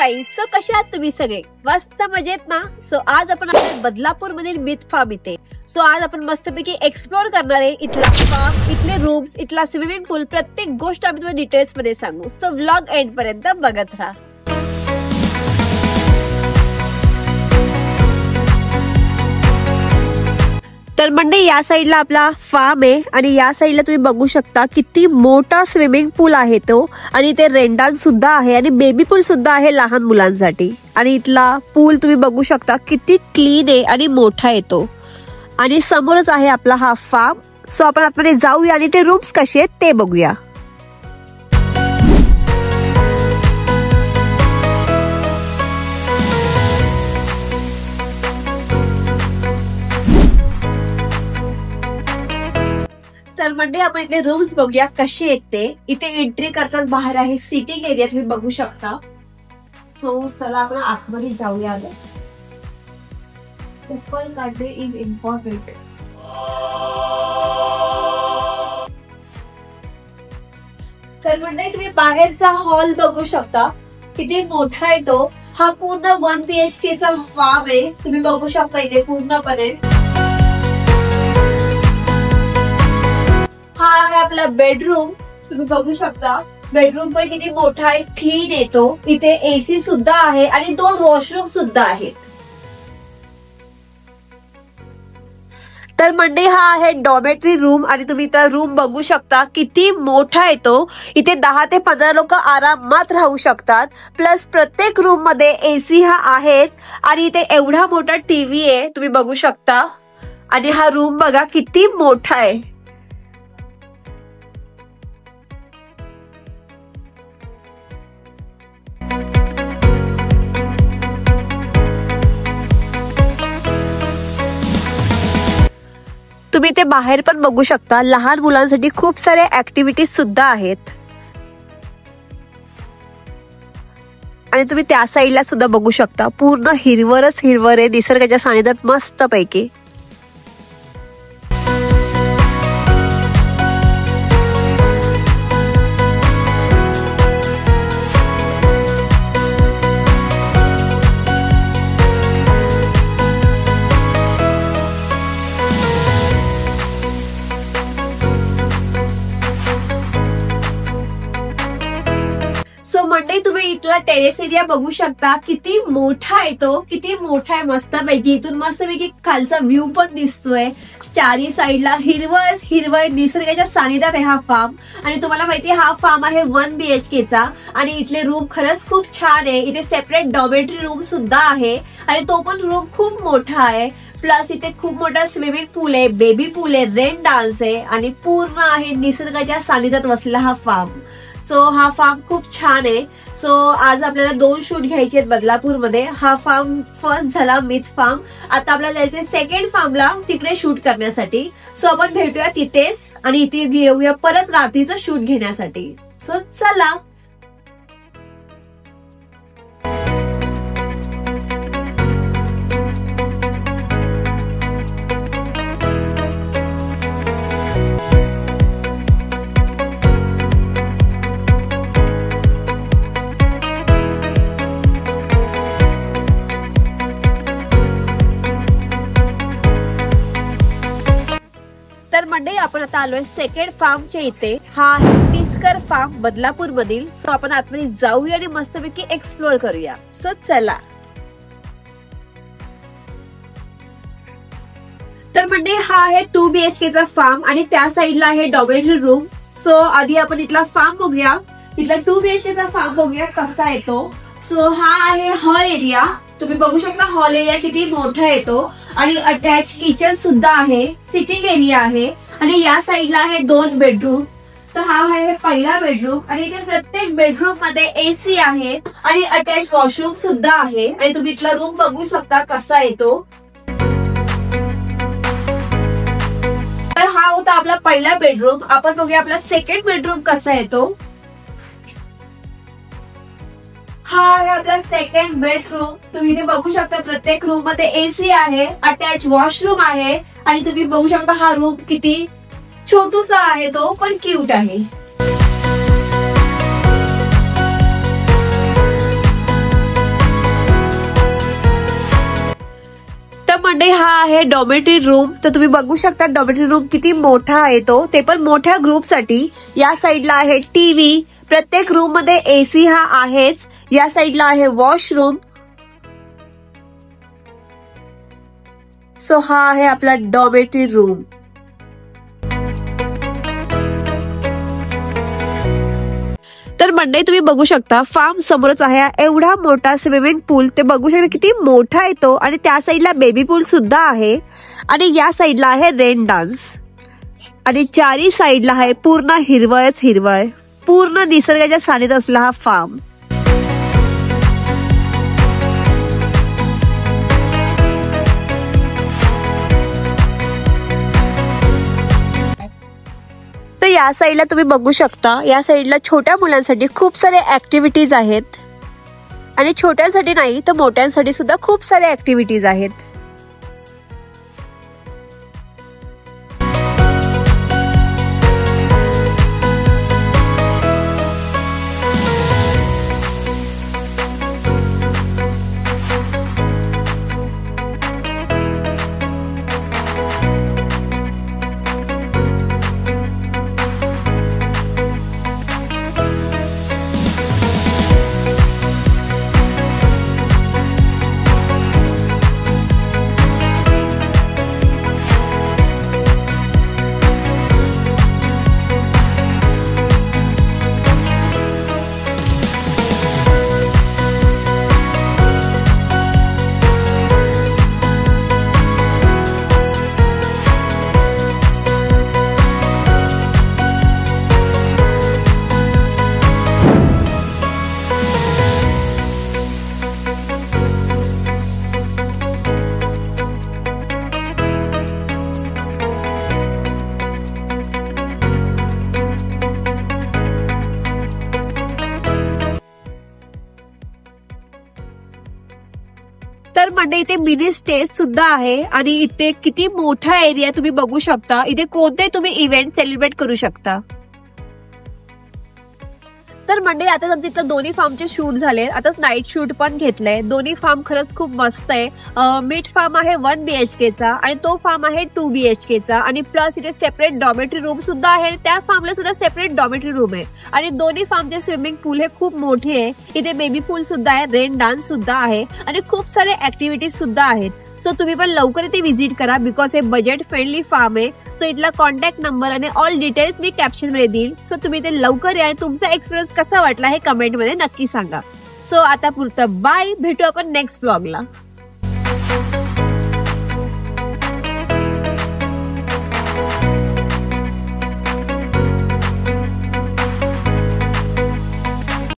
Guys, so कशा आहात तुम्ही सगळे? मस्त मजेत ना? सो आज आपण आपल्या बदलापूर मधील मिथ फार्म इथे आज आपण मस्तपैकी एक्सप्लोर करणार आहे इथला फार्म, इथले रूम्स, इथला स्विमिंग पूल, प्रत्येक गोष्ट आम्ही तुम्हाला डिटेल्स मध्ये सांगू. सो व्लॉग एंड पर्यंत बघत राहा. तर मंडळी, या साईडला आपला फार्म आहे आणि या साईडला तुम्ही बघू शकता किती मोठा स्विमिंग पूल आहे तो, आणि इथे रेनडान्स सुद्धा आहे आणि बेबी पूल सुद्धा आहे लहान मुलांसाठी. आणि इथला पूल तुम्ही बघू शकता किती क्लीन आहे आणि मोठा आहे तो, आणि समोरच आहे आपला हा फार्म. सो आपण आतमध्ये जाऊया आणि ते रूम्स कसे आहेत ते बघूया. तर म्हणजे आपण इथे रूम्स बघूया कसे आहेत ते. इथे एंट्री करताना बाहेर आहे सिटिंग एरिया, तुम्ही बघू शकता. सो चला आपण आतमध्ये जाऊया. चप्पल काढणे इज इम्पॉर्टंट. तर म्हणजे तुम्ही बाहेरचा हॉल बघू शकता किती मोठा आहे तो. हा पूर्ण 1 BHK चा फार्म आहे, तुम्ही बघू शकता इथे पूर्णपणे. हा आहे आपला बेडरूम, तुम्ही बघू शकता. बेडरूम पण किती मोठा आहे, क्लीन येतो. इथे AC सुद्धा आहे आणि 2 वॉशरूम सुद्धा आहेत. तर मंडळी, हा आहे डॉर्मेटरी रूम आणि तुम्ही इथं रूम बघू शकता किती मोठा येतो. इथे 10 ते 15 लोक आरामात राहू शकतात. प्लस प्रत्येक रूम मध्ये AC हा आहेच, आणि इथे एवढा मोठा TV आहे, तुम्ही बघू शकता. आणि हा रूम बघा किती मोठा आहे. तुम्ही ते बाहेर पण बघू शकता, लहान मुलांसाठी खूप सारे ऍक्टिव्हिटीज सुद्धा आहेत. आणि तुम्ही त्या साईडला सुद्धा बघू शकता, पूर्ण हिरवरच हिरवर आहे, निसर्गाच्या सानिध्यात मस्त पैकी. सो मंडळी, तुम्ही इथला टेरेस एरिया बघू शकता किती मोठा आहे तो, किती मोठा आहे मस्तपैकी. इथून मस्तपैकी खालचा व्ह्यू पण दिसतोय. चारी साईडला हिरवळ हिरवळ, निसर्गाच्या सानिध्यात आहे हा फार्म. आणि तुम्हाला माहिती आहे हा फार्म आहे 1 BHK चा, आणि इथले रूम खरंच खूप छान आहे. इथे सेपरेट डॉर्मेटरी रूम सुद्धा आहे आणि तो पण रूम खूप मोठा आहे. प्लस इथे खूप मोठा स्विमिंग पूल आहे, बेबी पूल आहे, रेन डान्स आहे, आणि पूर्ण आहे निसर्गाच्या सानिध्यात वसलेला हा फार्म. सो हा फार्म खूप छान आहे. सो आज आपल्याला 2 शूट घ्यायचे आहेत बदलापूर मध्ये. हा फार्म फर्स्ट झाला मिथ फार्म. आता आपल्याला जायचंय सेकंड फार्मला, तिकडे शूट करण्यासाठी. सो आपण भेटूया तिथेच आणि इथे घेऊया परत रात्रीचं शूट घेण्यासाठी. सो चला. तर मंडळी, आपण आता आलोय सेकंड फार्मच्या इथे. हा आहे टिस्कर फार्म बदलापूर मधील. सो आपण आतमध्ये जाऊया आणि मस्तपैकी एक्सप्लोर करूया. सो चला. तर मंडळी, हा आहे 2 BHK चा फार्म आणि त्या साईडला आहे डॉर्मेटरी रूम. सो आधी आपण इथला फार्म बघूया, इथला 2 BHK चा फार्म बघूया कसा येतो. सो हा आहे हॉल एरिया, तुम्ही बघू शकता हॉल एरिया किती मोठा येतो. आणि अटॅच किचन सुद्धा आहे, सिटिंग एरिया आहे, आणि या साईडला आहे 2 बेडरूम. तर हा आहे पहिला बेडरूम, आणि इथे प्रत्येक बेडरूम मध्ये AC आहे आणि अटॅच वॉशरूम सुद्धा आहे. आणि तुम्ही इथला रूम बघू शकता कसा येतो. तर हा होता आपला पहिला बेडरूम. आपण बघूया आपला सेकंड बेडरूम कसा येतो. हा आहे आपला सेकंड बेडरूम. तुम्ही इथे बघू शकता प्रत्येक रूम मध्ये AC आहे, अटॅच वॉशरूम आहे, आणि तुम्ही बघू शकता हा रूम किती छोटूसा आहे, तो पण क्यूट आहे. मंडळी हा आहे डॉर्मेटरी रूम. तर तुम्ही बघू शकता डॉर्मेटरी रूम किती मोठा आहे तो, ते पण मोठ्या ग्रुपसाठी. या साईडला आहे टीव्ही, प्रत्येक रूम मध्ये एसी हा आहेच. या साईडला आहे वॉशरूम. सो हा आहे आपला डॉर्मेटरी रूम. तर मंडळी तुम्ही बघू शकता फार्म समोरच आहे एवढा मोठा स्विमिंग पूल. ते बघू शकता किती मोठा आहे तो. आणि त्या साईडला बेबी पूल सुद्धा आहे. आणि या साईडला आहे रेन डान्स. आणि चारी साईडला आहे पूर्ण हिरवळच हिरवळ. पूर्ण निसर्गाच्या सानिध्यात असला हा फार्म. तर या साईडला तुम्ही बघू शकता, या साईडला छोट्या मुलांसाठी खूप सारे ऍक्टिव्हिटीज आहेत. आणि छोट्यांसाठी नाही तर मोठ्यांसाठी सुद्धा खूप सारे ऍक्टिव्हिटीज आहेत. तर मंडळी इथे मिनी स्टेज सुद्धा आहे. आणि इथे किती मोठा एरिया तुम्ही बघू शकता. इथे कोणते तुम्ही इव्हेंट सेलिब्रेट करू शकता. तर मंडळी आता आमच्या इथं दोन्ही फार्मचे शूट झाले. आता नाईट शूट पण घेतलंय. दोन्ही फार्म खरंच खूप मस्त आहे. मिड फार्म आहे 1 BHK चा आणि तो फार्म आहे 2 BHK चा. आणि प्लस इथे सेपरेट डॉर्मेटरी रूम सुद्धा आहे. त्या फार्मला सुद्धा सेपरेट डॉर्मेटरी रूम आहे. आणि दोन्ही फार्मचे स्विमिंग पूल हे खूप मोठे आहे. इथे बेबी पूल सुद्धा आहे, रेन डान्स सुद्धा आहे आणि खूप सारे ऍक्टिव्हिटीज सुद्धा आहेत. सो तुम्ही पण लवकर इथे व्हिजिट करा बिकॉज हे बजेट फ्रेंडली फार्म आहे. सो इथला कॉन्टॅक्ट नंबर आणि ऑल डिटेल्स मी कॅप्शन मध्ये देईल. सो तुम्ही इथे लवकर या आणि तुमचा एक्सपिरियन्स कसा वाटला हे कमेंट मध्ये नक्की सांगा. सो आता पुरतं बाय. भेटू आपण नेक्स्ट ब्लॉगला.